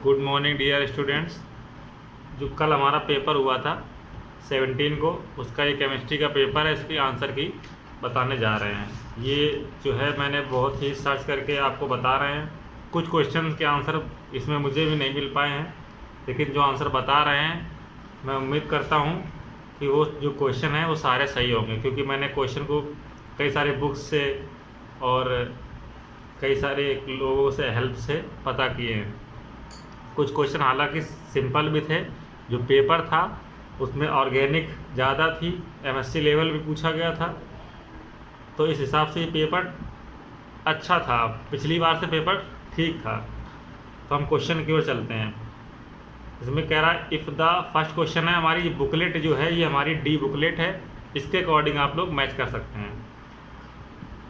Good morning dear students. जो कल हमारा पेपर हुआ था 17 को, उसका ये केमिस्ट्री का पेपर है, इसकी आंसर की बताने जा रहे हैं। ये जो है मैंने बहुत ही सर्च करके आपको बता रहे हैं। कुछ क्वेश्चन के आंसर इसमें मुझे भी नहीं मिल पाए हैं, लेकिन जो आंसर बता रहे हैं मैं उम्मीद करता हूँ कि वो जो क्वेश्चन है वो सारे सही होंगे, क्योंकि मैंने क्वेश्चन को कई सारे बुक्स से और कई सारे लोगों से हेल्प से पता किए हैं। कुछ क्वेश्चन हालांकि सिंपल भी थे। जो पेपर था उसमें ऑर्गेनिक ज़्यादा थी, एमएससी लेवल भी पूछा गया था, तो इस हिसाब से ये पेपर अच्छा था। पिछली बार से पेपर ठीक था। तो हम क्वेश्चन की ओर चलते हैं। इसमें कह रहा है इफ़ द फर्स्ट क्वेश्चन है, हमारी बुकलेट जो है ये हमारी डी बुकलेट है, इसके अकॉर्डिंग आप लोग मैच कर सकते हैं।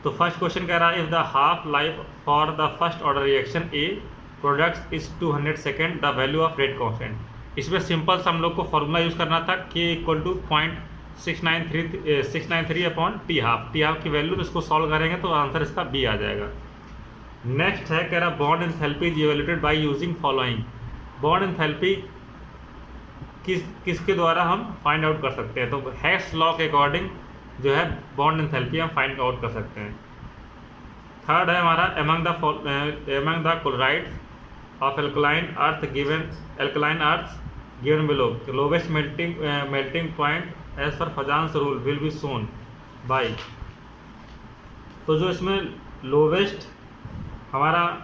तो फर्स्ट क्वेश्चन कह रहा है if the half life for the first order reaction a products is 200 second, the value of rate constant. इसमें सिंपल से हम लोग को फॉर्मूला यूज़ करना था K equal to 0.693 upon T half की वैल्यू। इसको सॉल्व करेंगे तो आंसर इसका बी आ जाएगा। नेक्स्ट है कह रहा bond enthalpy is evaluated bye using following. Bond enthalpy किसके द्वारा हम फाइंड आउट कर सकते हैं? तो हेस लॉ के अकॉर्डिंग जो है बॉन्ड एंथैल्पी हम फाइंड आउट कर सकते हैं। थर्ड है हमारा among the chlorides of alkaline earth given below lowest melting point as पर Fajans rule will be shown by. तो जो इसमें लोवेस्ट हमारा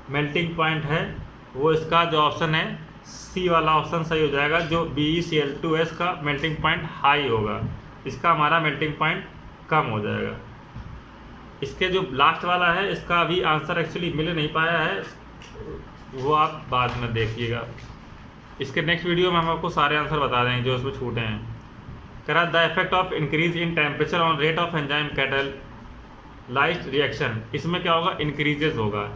मेल्टिंग पॉइंट है वो इसका जो ऑप्शन है सी वाला ऑप्शन सही हो जाएगा। जो BeCl2S का मेल्टिंग पॉइंट हाई होगा, इसका हमारा मेल्टिंग पॉइंट कम हो जाएगा। इसके जो लास्ट वाला है इसका अभी आंसर एक्चुअली मिल नहीं पाया है, वो आप बाद में देखिएगा। इसके नेक्स्ट वीडियो में हम आपको सारे आंसर बता देंगे जो इसमें छूटे हैं। कह रहा the effect of increase in temperature on rate of enzyme catalysed reaction. इसमें क्या होगा? इंक्रीजेज होगा,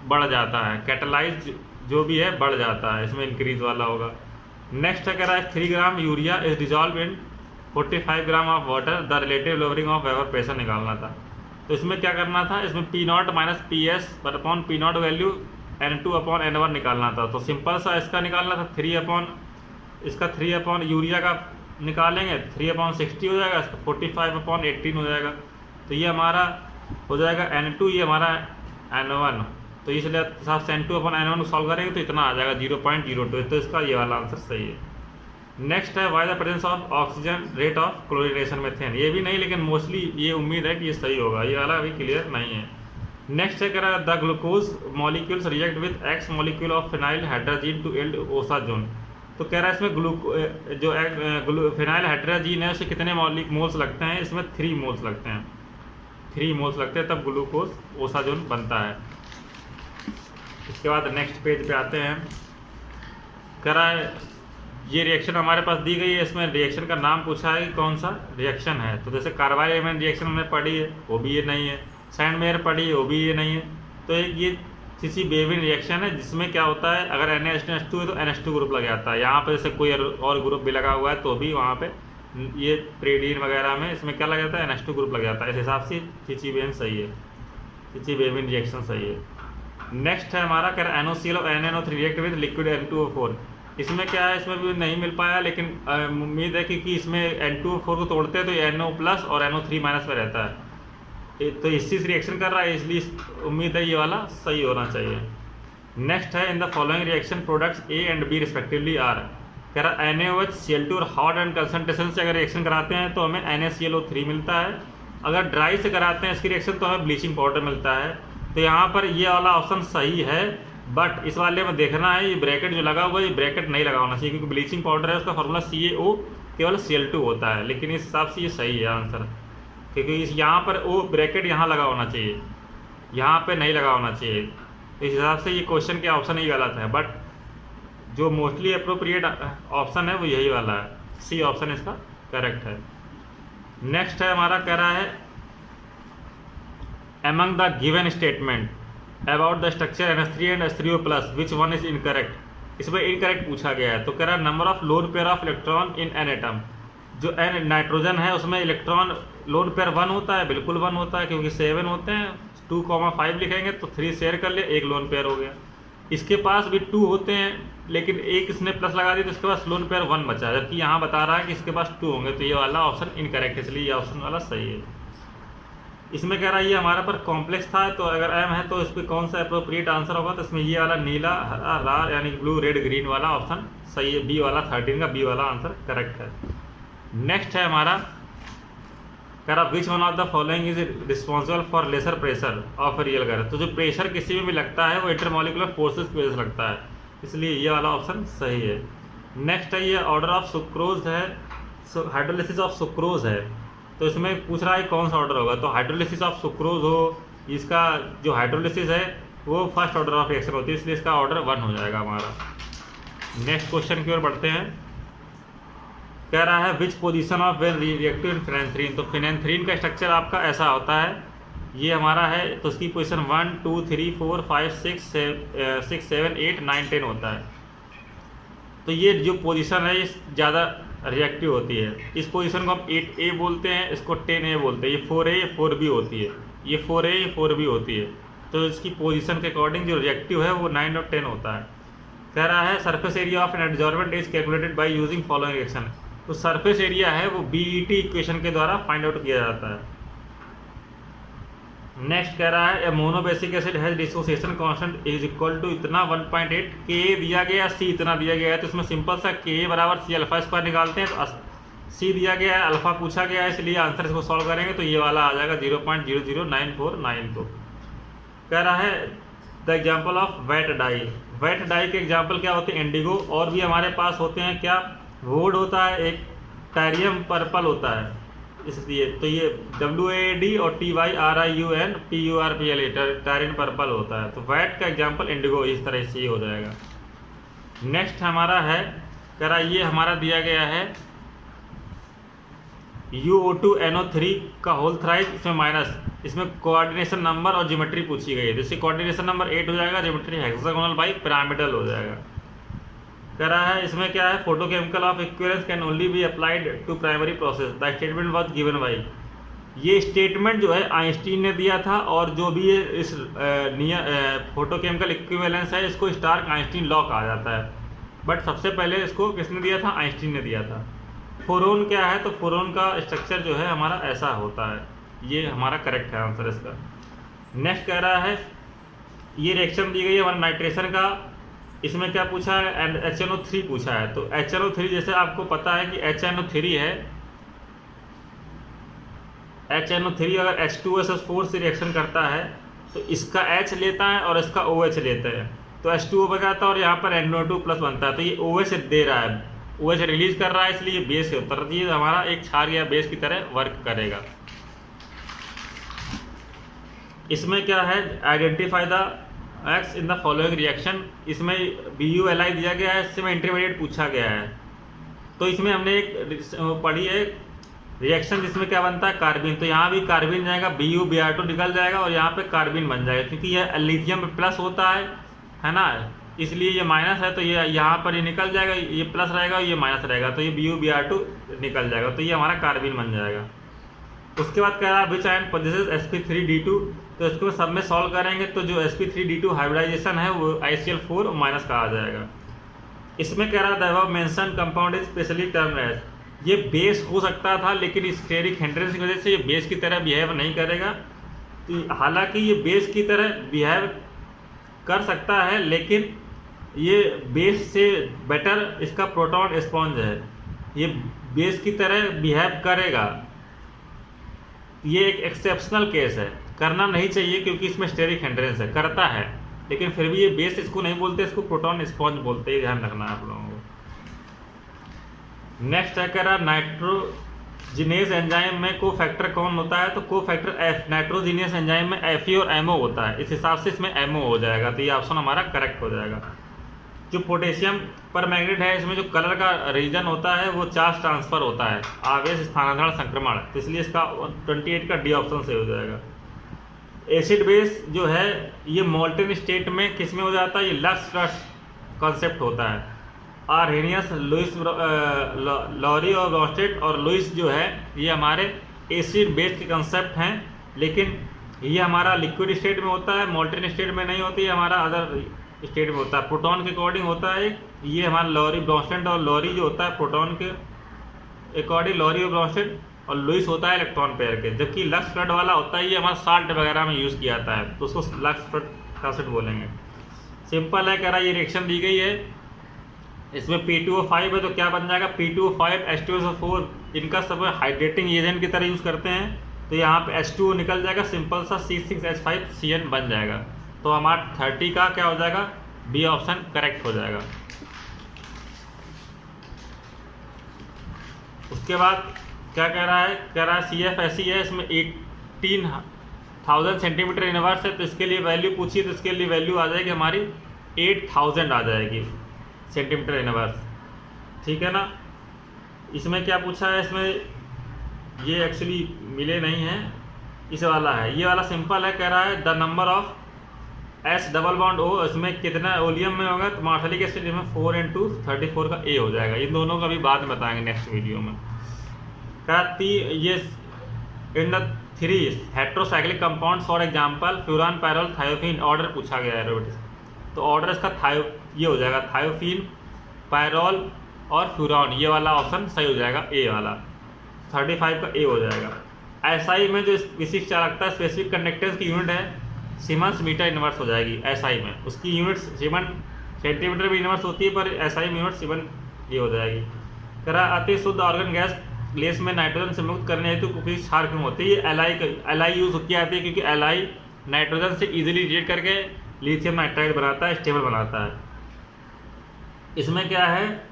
बढ़ जाता है। कैटलाइज जो भी है बढ़ जाता है, इसमें इंक्रीज वाला होगा। नेक्स्ट है कह रहा है 3 gram urea is dissolve in 45 gram of water, the relative lowering of vapour pressure निकालना था। तो इसमें क्या करना था? इसमें P0 माइनस PS पर upon P0 value N2 upon N1 निकालना था। तो सिंपल सा इसका निकालना था 3 अपॉन यूरिया का निकालेंगे, 3/60 हो जाएगा, इसका 45/18 हो जाएगा। तो ये हमारा हो जाएगा N2, ये हमारा N1। तो इसलिए हिसाब से N2/N1 सॉल्व करेंगे तो इतना आ जाएगा 0.02। तो इसका ये वाला आंसर सही है। नेक्स्ट है why the presence of oxygen rate of chlorination methane. ये भी नहीं, लेकिन मोस्टली ये उम्मीद है कि ये सही होगा, ये वाला अभी क्लियर नहीं है। नेक्स्ट है कह रहा है the glucose molecules react with X molecule of phenyl hydrazine to yield osazone. तो कह रहा है इसमें जो फिनाइल हाइड्रोजीन है उसे कितने मोल्स लगते हैं? इसमें 3 मोल्स लगते हैं। 3 मोल्स लगते हैं तब ग्लूकोज ओसाजोन बनता है। इसके बाद नेक्स्ट पेज पे आते हैं। कह रहा है ये रिएक्शन हमारे पास दी गई है, इसमें रिएक्शन का नाम पूछा है कि कौन सा रिएक्शन है। तो जैसे कार्बाइड एलिमेंट रिएक्शन हमने पढ़ी है, वो भी ये नहीं है। सैंडमेयर पढ़ी है, वो भी ये नहीं है। तो ये किसी बेविन रिएक्शन है जिसमें क्या होता है, अगर NH2 है तो NH2 ग्रुप लग जाता है। यहाँ पर जैसे कोई और ग्रुप भी लगा हुआ है तो भी वहाँ पे ये प्रेडीन वगैरह में इसमें क्या लग जाता है? NH2 ग्रुप लग जाता है। इस हिसाब से चिचिबेन सही है, चिचिबेविन रिएक्शन सही है। नेक्स्ट है हमारा कह रहा NOCl और NNO3 react with liquid N2O4। इसमें क्या है? इसमें भी नहीं मिल पाया, लेकिन उम्मीद है कि इसमें N2O4 को तोड़ते हैं तो ये NO प्लस और NO3 माइनस में रहता है। तो इससे रिएक्शन कर रहा है, इसलिए उम्मीद है ये वाला सही होना चाहिए। नेक्स्ट है in the following reaction products A and B respectively are. कह रहा है NaOH Cl2 और हॉट एंड कंसनट्रेशन से अगर रिएक्शन कराते हैं तो हमें NaClO3 मिलता है। अगर ड्राई से कराते हैं इसकी रिएक्शन तो हमें ब्लीचिंग पाउडर मिलता है। तो यहाँ पर ये वाला ऑप्शन सही है, बट इस वाले में देखना है ये ब्रैकेट जो लगा हुआ है, ये ब्रैकेट नहीं लगा होना चाहिए, क्योंकि ब्लीचिंग पाउडर है उसका फॉर्मूला CaO केवल Cl2 होता है। लेकिन इस हिसाब से ये सही है आंसर, क्योंकि इस यहाँ पर वो ब्रैकेट यहाँ लगा होना चाहिए, यहाँ पे नहीं लगा होना चाहिए। इस हिसाब से ये क्वेश्चन के ऑप्शन ही गलत है, बट जो मोस्टली अप्रोप्रिएट ऑप्शन है वो यही वाला है, सी ऑप्शन इसका करेक्ट है। नेक्स्ट है हमारा कह रहा है among the given statement about the structure NH3 and H3O plus which one is incorrect। इसमें इनकरेक्ट पूछा गया है। तो कह रहा है number of lone pair of electron in an atom. जो एन नाइट्रोजन है उसमें इलेक्ट्रॉन लोन पेयर 1 होता है, बिल्कुल 1 होता है, क्योंकि 7 होते हैं। 2,5 लिखेंगे तो 3 शेयर कर लिए, 1 लोन पेयर हो गया। इसके पास भी 2 होते हैं, लेकिन एक इसने प्लस लगा दिया तो इसके पास लोन पेयर 1 बचा, जबकि यहाँ बता रहा है कि इसके पास 2 होंगे, तो ये वाला ऑप्शन इनकरेक्ट है, इसलिए ये ऑप्शन वाला सही है। इसमें कह रहा है ये हमारा पर कॉम्प्लेक्स था, तो अगर एम है तो इस पर कौन सा अप्रोप्रिएट आंसर होगा, तो इसमें ये वाला नीला हरा लाल यानी ब्लू रेड ग्रीन वाला ऑप्शन सही है, बी वाला 13 का बी वाला आंसर करेक्ट है। नेक्स्ट है हमारा, कह रहा which one of the following is responsible for lesser pressure of real gas. तो जो प्रेशर किसी में भी लगता है वो इंटरमॉलिकुलर फोर्सेस की वजह से लगता है, इसलिए ये वाला ऑप्शन सही है। नेक्स्ट है ये ऑर्डर ऑफ सुक्रोज है, हाइड्रोलिसिस ऑफ सुक्रोज है, तो इसमें पूछ रहा है कौन सा ऑर्डर होगा, तो हाइड्रोलिसिस ऑफ सुक्रोज हो, इसका जो हाइड्रोलिसिस है वो फर्स्ट ऑर्डर ऑफ रिएक्शन होती है, इसलिए इसका ऑर्डर 1 हो जाएगा हमारा। नेक्स्ट क्वेश्चन की ओर बढ़ते हैं। कह रहा है which position of when reactive phenanthrene. तो फिनेंथ्रीन का स्ट्रक्चर आपका ऐसा होता है, ये हमारा है, तो उसकी पोजीशन 1 2 3 4 5 6 7 8 9 10 होता है। तो ये जो पोजीशन है ये ज़्यादा रिएक्टिव होती है। इस पोजीशन को हम 8A बोलते हैं, इसको 10A बोलते हैं। ये 4A ये 4B होती है, ये 4A ये 4B होती है। तो इसकी पोजीशन के अकॉर्डिंग जो रिएक्टिव है वो 9 और 10 होता है। कह रहा है surface area of an adsorbent is calculated by using following reaction. तो सरफेस एरिया है वो BET इक्वेशन के द्वारा फाइंड आउट किया जाता है। नेक्स्ट कह रहा है monobasic acid has dissociation constant is equal to इतना 1.8, K दिया गया, C इतना दिया गया है, तो इसमें सिंपल सा K बराबर C अल्फा स्क्वायर निकालते हैं। तो C दिया गया है, अल्फा पूछा गया है, इसलिए आंसर इसको सॉल्व करेंगे तो ये वाला आ जाएगा 0.009492। कह रहा है the example of vat dye. Vat dye के एग्जाम्पल क्या होते हैं, इंडिगो, और भी हमारे पास होते हैं क्या, वुड होता है, एक टायरियम पर्पल होता है, इसलिए तो ये WAD और TYRIUN PURPL टायरियम पर्पल होता है। तो वेट का एग्जाम्पल इंडिगो, इस तरह से ये हो जाएगा। नेक्स्ट हमारा है, कह रहा ये हमारा दिया गया है UO2NO3 का होल थ्राइस, इसमें माइनस, इसमें कोऑर्डिनेशन नंबर और ज्योमेट्री पूछी गई है, जिससे कोऑर्डिनेशन नंबर 8 हो जाएगा, ज्योमेट्री हेक्सागोनल बाई पिरामिडल हो जाएगा। कह रहा है इसमें क्या है, photochemical of equivalence can only be applied to primary process, the statement was given by. ये स्टेटमेंट जो है आइंस्टीन ने दिया था, और जो भी ये इस फोटोकेमिकल इक्विवेलेंस है इसको स्टार्क आइंस्टीन लॉ कहा जाता है, बट सबसे पहले इसको किसने दिया था, आइंस्टीन ने दिया था। फोरोन क्या है, तो फोरोन का स्ट्रक्चर जो है हमारा ऐसा होता है, ये हमारा करेक्ट है आंसर इसका। नेक्स्ट कह रहा है ये रिएक्शन दी गई है हमारा नाइट्रेशन का, इसमें क्या पूछा है, HNO3 पूछा है। तो HNO3 जैसे आपको पता है कि HNO3 है, HNO3 अगर H2SO4 से रिएक्शन करता है तो इसका H लेता है और इसका OH लेते हैं, तो H2O बन जाता है और यहाँ पर NO2+ बनता है। तो ये OH दे रहा है, OH रिलीज कर रहा है, इसलिए बेस के उत्तर ये हमारा एक क्षार या बेस की तरह वर्क करेगा। इसमें क्या है, identify the x in the following reaction, इसमें BULI दिया गया है, इसमें इंटरमीडिएट पूछा गया है। तो इसमें हमने एक पढ़ी है रिएक्शन जिसमें क्या बनता है, कार्बिन, तो यहाँ भी कार्बिन जाएगा, BuBr2 निकल जाएगा और यहाँ पे कार्बिन बन जाएगा, क्योंकि यह लिथियम प्लस होता है ना, इसलिए ये माइनस है, तो ये यहाँ पर ये निकल जाएगा, ये प्लस रहेगा, ये माइनस रहेगा, तो ये BuBr2 निकल जाएगा, तो ये हमारा कार्बिन बन जाएगा। उसके बाद कह रहा है विच आयन पोजेसेस sp3d2, तो इसको सब में सॉल्व करेंगे तो जो sp3d2 हाइब्रिडाइजेशन है वो ICl4 माइनस का आ जाएगा। इसमें कह रहा है the mention compound is specially termed as, ये बेस हो सकता था लेकिन स्टेरिक हिंड्रेंस की वजह से ये बेस की तरह बिहेव नहीं करेगा। तो हालांकि ये बेस की तरह बिहेव कर सकता है, लेकिन ये बेस से बेटर इसका प्रोटॉन स्पॉन्ज है, ये बेस की तरह बिहेव करेगा। ये एक एक्सेप्शनल केस है, करना नहीं चाहिए क्योंकि इसमें स्टेरिक हिंड्रेंस है, करता है लेकिन फिर भी ये बेस इसको नहीं बोलते, इसको प्रोटॉन स्पॉन्ज बोलते हैं, ध्यान रखना है आप लोगों को। नेक्स्ट है कह रहा नाइट्रोजिनेज एंजाइम में को फैक्टर कौन होता है, तो को फैक्टर F, नाइट्रोजिनेज एंजाइम में Fe और MO होता है, इस हिसाब से इसमें MO हो जाएगा, तो ये ऑप्शन हमारा करेक्ट हो जाएगा। जो पोटेशियम पर मैग्नेट है इसमें जो कलर का रीजन होता है वो चार्ज ट्रांसफर होता है, आवेश स्थानांतरण संक्रमण, तो इसलिए इसका 28 का डी ऑप्शन से हो जाएगा। एसिड बेस जो है ये मोल्टन स्टेट में किस में हो जाता है, ये लक्स कॉन्सेप्ट होता है। आर्हेनियस, लुइस, लॉरी और गॉस्टेट और लुइस जो है ये हमारे एसिड बेस के कंसेप्ट हैं, लेकिन ये हमारा लिक्विड स्टेट में होता है, मोल्टन स्टेट में नहीं होती है, हमारा अदर स्टेट में होता है। प्रोटॉन के अकॉर्डिंग होता है ये हमारा लॉरी ब्रॉन्स्टेड, और लॉरी जो होता है प्रोटॉन के अकॉर्डिंग लॉरी और ब्रॉन्स्टेड, और लुईस होता है इलेक्ट्रॉन पेयर के। जबकि लक्स फ्लड वाला होता है ये हमारा साल्ट वगैरह में यूज़ किया जाता है, तो उसको लक्स फ्लड कंसेप्ट बोलेंगे। सिंपल है, कह रहा है ये रिएक्शन दी गई है, इसमें P2O5 है तो क्या बन जाएगा, P2O5 H2SO4, इनका सब हाइड्रेटिंग एजेंट की तरह यूज़ करते हैं, तो यहाँ पे H2O निकल जाएगा, सिंपल सा C6H5CN बन जाएगा। तो हमारा 30 का क्या हो जाएगा, बी ऑप्शन करेक्ट हो जाएगा। उसके बाद क्या कह रहा है, कह रहा है CF ऐसी है, इसमें 18,000 सेंटीमीटर इनवर्स है, तो इसके लिए वैल्यू पूछिए, तो इसके लिए वैल्यू आ जाएगी हमारी 8,000 आ जाएगी सेंटीमीटर इनवर्स, ठीक है ना। इसमें क्या पूछा है, इसमें ये एक्चुअली मिले नहीं हैं, इस वाला है, ये वाला सिंपल है, कह रहा है the number of S double bond O, इसमें कितना ओलियम में होगा, तो मार्शलिक एसिड में 4 × 34 का A हो जाएगा। इन दोनों का भी बाद में बताएंगे नेक्स्ट वीडियो में। ये in the 3 heterocyclic compounds for example furan, pyrrole, thiophene, order पूछा गया है रोबोटिक्स, तो ऑर्डर इसका ये हो जाएगा थायोफीन, पायरोल और फ्यूरान, ये वाला ऑप्शन सही हो जाएगा, ए वाला 35 का ए हो जाएगा। एसआई में जो विशिष्ट चालकता स्पेसिफिक कंडक्टेंस की यूनिट है सीमेंस मीटर इनवर्स हो जाएगी एसआई में, उसकी यूनिट सीमेंस सेंटीमीटर भी इनवर्स होती है, पर एसआई में यूनिट सीमेंस ये हो जाएगी। कह रहा अति शुद्ध ऑर्गन गैस ग्लेस में नाइट्रोजन से मुक्त करने हेतु उपयोग क्षार क्यों होती है, एलआई यूज किया जाती है, क्योंकि एलआई नाइट्रोजन से इजीली रिएक्ट करके लिथियम नाइट्राइड बनाता है, स्टेबल बनाता है। इसमें क्या है,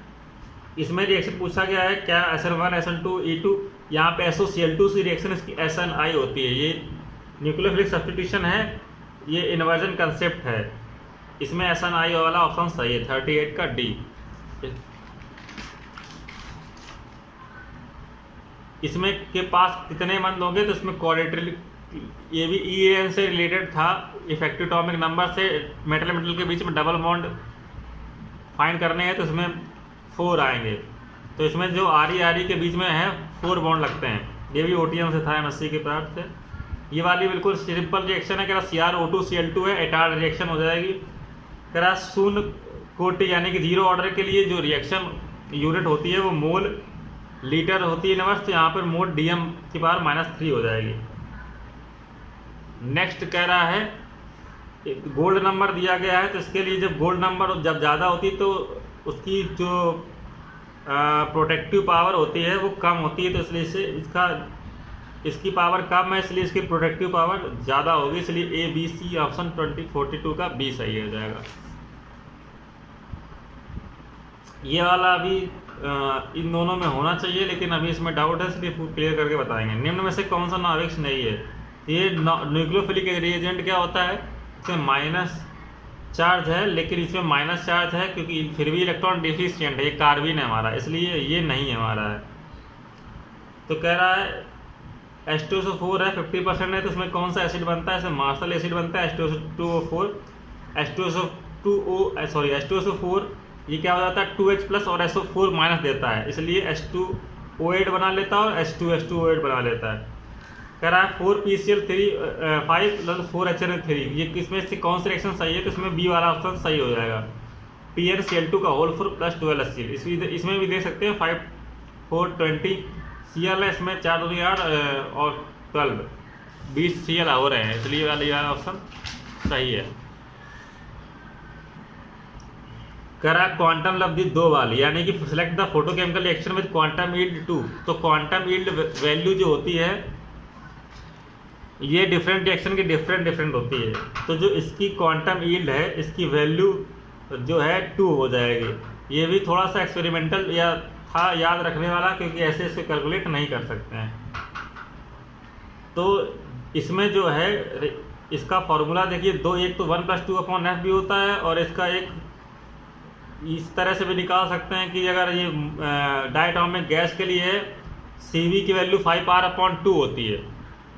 इसमें रिएक्शन पूछा गया है क्या SN1 SN2 E2, यहाँ पे SOCl2 से रिएक्शन इसकी SNI होती है, ये न्यूक्लियोफिलिक सब्स्टिट्यूशन है, ये इन्वर्जन कंसेप्ट है, इसमें SNI वाला ऑप्शन सही है 38 का डी। इसमें के पास कितने मंद होंगे, तो इसमें क्वाड्रेटिक, ये भी EAN से रिलेटेड था, इफेक्टिव एटॉमिक नंबर से मेटल मेटल के बीच में डबल बॉन्ड फाइंड करने हैं, तो इसमें 4 आएंगे, तो इसमें जो RE के बीच में है 4 बॉन्ड लगते हैं, ये भी OTM से था MSc के पार्ट से। ये वाली बिल्कुल सिंपल रिएक्शन है, कह रहा CrO2Cl2 है, एटार्ड रिएक्शन हो जाएगी। कह रहा शून्य कोटि यानी कि 0 ऑर्डर के लिए जो रिएक्शन यूनिट होती है वो मोल लीटर होती है इनवर्स, तो यहाँ पर मोल DM की पावर -3 हो जाएगी। नेक्स्ट कह रहा है गोल्ड नंबर दिया गया है, तो इसके लिए जब गोल्ड नंबर जब ज़्यादा होती है तो उसकी जो प्रोटेक्टिव पावर होती है वो कम होती है, तो इसलिए से इसकी पावर कम है, इसलिए इसकी प्रोटेक्टिव पावर ज़्यादा होगी, इसलिए ABC ऑप्शन 2042 का B सही हो जाएगा। ये वाला अभी इन दोनों में होना चाहिए, लेकिन अभी इसमें डाउट है, इसलिए क्लियर करके बताएंगे। निम्न में से कौन सा नाभिक नहीं है, ये न्यूक्लियोफिलिक रिएजेंट क्या होता है, इसमें माइनस चार्ज है, लेकिन इसमें माइनस चार्ज है क्योंकि फिर भी इलेक्ट्रॉन डिफिशिएंट है, ये कार्बिन है हमारा, इसलिए ये नहीं है हमारा है। तो कह रहा है H2SO4 है 50% है, तो इसमें कौन सा एसिड बनता है, इसमें मार्शल एसिड बनता है H2SO4, H2SO4 ये क्या हो जाता है 2H+ और SO4- देता है, इसलिए H2O8 बना लेता है और H2SO8 बना लेता है। कह रहा है 4PCl5 4HNO3, ये किसमें से कौन सा रिएक्शन सही है, तो इसमें बी वाला ऑप्शन सही हो जाएगा, PnCl2 का होल 4 + 12HCl। इसमें भी देख सकते हैं 5 4 20 Cl है, इसमें 4 2 8 और 12 20 Cl हो रहे हैं, इसलिए वाला ऑप्शन सही है। कह रहा है क्वांटम लब्धि 2 वाली, यानी कि select the photochemical reaction with quantum yield 2, तो क्वांटम यील्ड वैल्यू जो होती है ये डिफरेंट रिएक्शन की डिफरेंट होती है, तो जो इसकी क्वांटम यील्ड है इसकी वैल्यू जो है 2 हो जाएगी। ये भी थोड़ा सा एक्सपेरिमेंटल या था याद रखने वाला, क्योंकि ऐसे इसे कैलकुलेट नहीं कर सकते हैं। तो इसमें जो है इसका फॉर्मूला देखिए, एक तो 1 + 2/F भी होता है, और इसका एक इस तरह से भी निकाल सकते हैं कि अगर ये डायटोमिक गैस के लिए CV की वैल्यू 5R/2 होती है,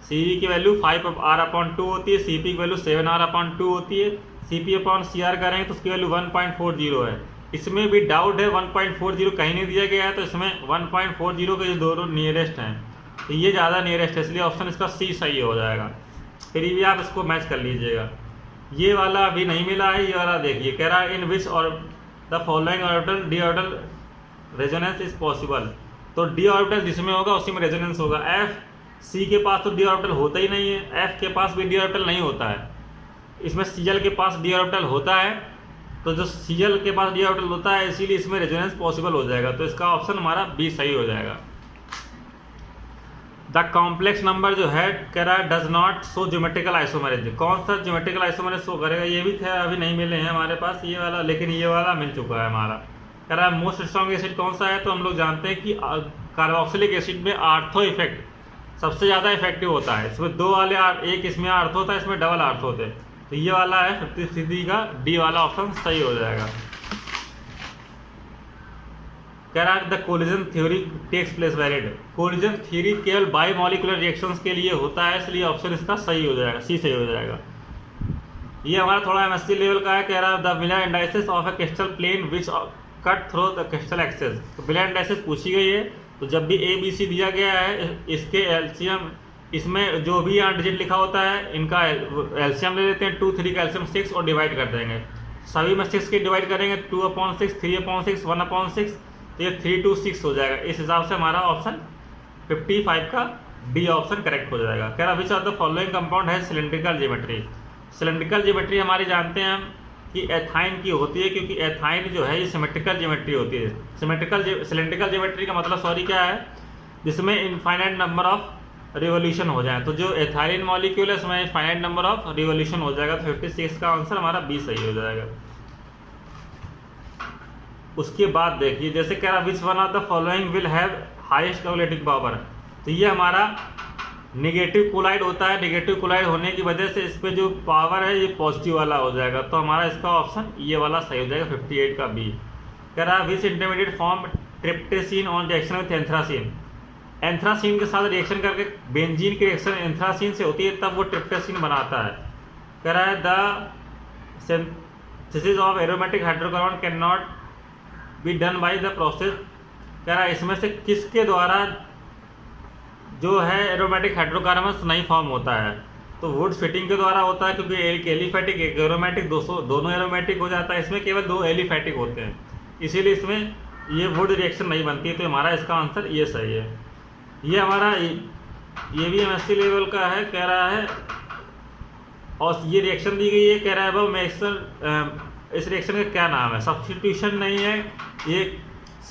CV की वैल्यू 5R/2 होती है, CP की वैल्यू 7R/2 होती है, CP/CR करेंगे तो उसकी वैल्यू 1.40 है। इसमें भी डाउट है 1.40 कहीं नहीं दिया गया है, तो इसमें 1.40 के जो दोनों नियरेस्ट हैं, तो ये ज़्यादा नियरेस्ट है, इसलिए ऑप्शन इसका C सही हो जाएगा। फिर भी आप इसको मैच कर लीजिएगा। ये वाला अभी नहीं मिला है, ये वाला देखिए कह रहा है इन विच और the following orbital D orbital resonance is possible. तो डी ऑर्बिटल जिसमें होगा उसी में रेजोनेंस होगा। एफ सी के पास तो डी ऑर्बिटल होता ही नहीं है, एफ के पास भी डी ऑर्बिटल नहीं होता है, इसमें सीएल के पास डी ऑर्बिटल होता है। तो जो सीएल के पास डी ऑर्बिटल होता है इसीलिए इसमें रेजोनेंस पॉसिबल हो जाएगा। तो इसका ऑप्शन हमारा बी सही हो जाएगा। द कॉम्प्लेक्स नंबर जो है कह रहा है does not show geometrical isomerism. कौन सा ज्योमेट्रिकल आइसोमेरिज्म शो करेगा, ये भी थे अभी नहीं मिले हैं हमारे पास ये वाला, लेकिन ये वाला मिल चुका है हमारा। कह रहा है मोस्ट स्ट्रॉन्ग एसिड कौन सा है, तो हम लोग जानते हैं कि कार्बोक्सिलिक एसिड में आर्थो इफेक्ट सबसे ज़्यादा इफेक्टिव होता है। इसमें दो वाले एक इसमें आर्थ होता है, इसमें डबल आर्थ होते हैं। तो ये वाला है 50 का डी वाला ऑप्शन सही हो जाएगा। कह रहा है the collision theory takes place valid. Collision theory केवल बायोमोलिकुलर रिएक्शंस के लिए होता है, इसलिए ऑप्शन इसका सही हो जाएगा, सी सही हो जाएगा। ये हमारा थोड़ा एमएससी लेवल का है। कह रहा है the Miller indices of a crystal plane which cut through the crystal axes. तो मिलर इंडाइसिस पूछी गई है, तो जब भी ए बी सी दिया गया है इसके एलसीएम, इसमें जो भी यहाँ डिजिट लिखा होता है इनका एलसीएम ले लेते हैं 2 3 का एलसीएम 6 और डिवाइड कर देंगे। सभी में 6 के डिवाइड करेंगे 2/6 3/6 1/6, तो ये 3 to 6 हो जाएगा। इस हिसाब से हमारा ऑप्शन 55 का डी ऑप्शन करेक्ट हो जाएगा। कह रहा which of the following compound है सिलेंड्रिकल ज्योमेट्री। सिलेंड्रिकल ज्योमेट्री हमारी जानते हैं हम कि एथाइन की होती है, क्योंकि एथाइन जो है ये सिमेट्रिकल ज्योमेट्री होती है। सिलेंड्रिकल ज्योमेट्री का मतलब क्या है, जिसमें इनफाइनाइट नंबर ऑफ रिवोल्यूशन हो जाए। तो जो एथाइन मॉलिक्यूल है उसमें इनफाइनाइट नंबर ऑफ रिवोल्यूशन हो जाएगा। तो 56 का आंसर हमारा बी सही हो जाएगा। उसके बाद देखिए जैसे कह रहा which one of the following will have highest calculating power. तो ये हमारा नेगेटिव कोलाइड होता है, नेगेटिव कोलाइड होने की वजह से इस पे जो पावर है ये पॉजिटिव वाला हो जाएगा। तो हमारा इसका ऑप्शन ये वाला सही हो जाएगा 58 का बी। कह रहा है which intermediate form triptycene on reaction with anthracene. Anthracene के साथ रिएक्शन करके बेंजीन की रिएक्शन एंथ्रासिन से होती है, तब वो ट्रिप्टेसिन बनाता है। कह रहा है the synthesis of aromatic hydrocarbon can not be done by the process. कह रहा है इसमें से किसके द्वारा जो है एरोमेटिक हाइड्रोकार्बन नहीं फॉर्म होता है, तो वुड फिटिंग के द्वारा होता है, क्योंकि एक एलिफैटिक एक एरोमेटिक दोनों एरोमेटिक हो जाता है। इसमें केवल 2 एलिफैटिक होते हैं, इसीलिए इसमें ये वुड रिएक्शन नहीं बनती है। तो हमारा इसका आंसर ये सही है। ये हमारा ये भी एमएससी लेवल का है। कह रहा है और ये रिएक्शन दी गई है, कह रहा है वो मिक्सर इस रिएक्शन का क्या नाम है। सब्स्टिट्यूशन नहीं है ये,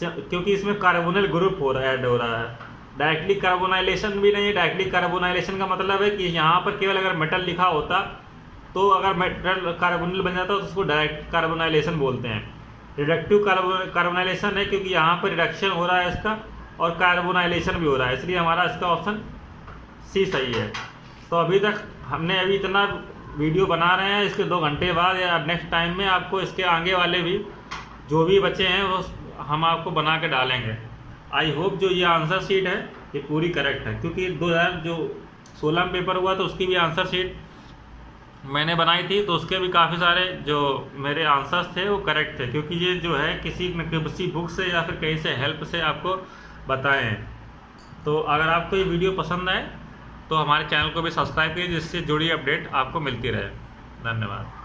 क्योंकि इसमें कार्बोनिल ग्रुप ऐड हो रहा है। डायरेक्टली कार्बोनाइलेशन भी नहीं है। डायरेक्टली कार्बोनाइलेशन का मतलब है कि यहाँ पर केवल अगर मेटल लिखा होता, तो अगर मेटल कार्बोनिल बन जाता तो उसको डायरेक्ट कार्बोनाइलेशन बोलते हैं। रिडक्टिव कार्बोनाइलेशन है, क्योंकि यहाँ पर रिडक्शन हो रहा है इसका और कार्बोनाइलेशन भी हो रहा है, इसलिए हमारा इसका ऑप्शन सी सही है। तो अभी तक हमने इतना वीडियो बना रहे हैं, इसके 2 घंटे बाद या नेक्स्ट टाइम में आपको इसके आगे वाले भी जो भी बचे हैं वो हम आपको बना के डालेंगे। आई होप जो ये आंसर शीट है ये पूरी करेक्ट है, क्योंकि 2016 में पेपर हुआ तो उसकी भी आंसर शीट मैंने बनाई थी, तो उसके भी काफ़ी सारे जो मेरे आंसर्स थे वो करेक्ट थे, क्योंकि ये जो है किसी न किसी बुक से या फिर कहीं से हेल्प से आपको बताए हैं। तो अगर आपको ये वीडियो पसंद आए तो हमारे चैनल को भी सब्सक्राइब कीजिए, जिससे जुड़ी अपडेट आपको मिलती रहे। धन्यवाद।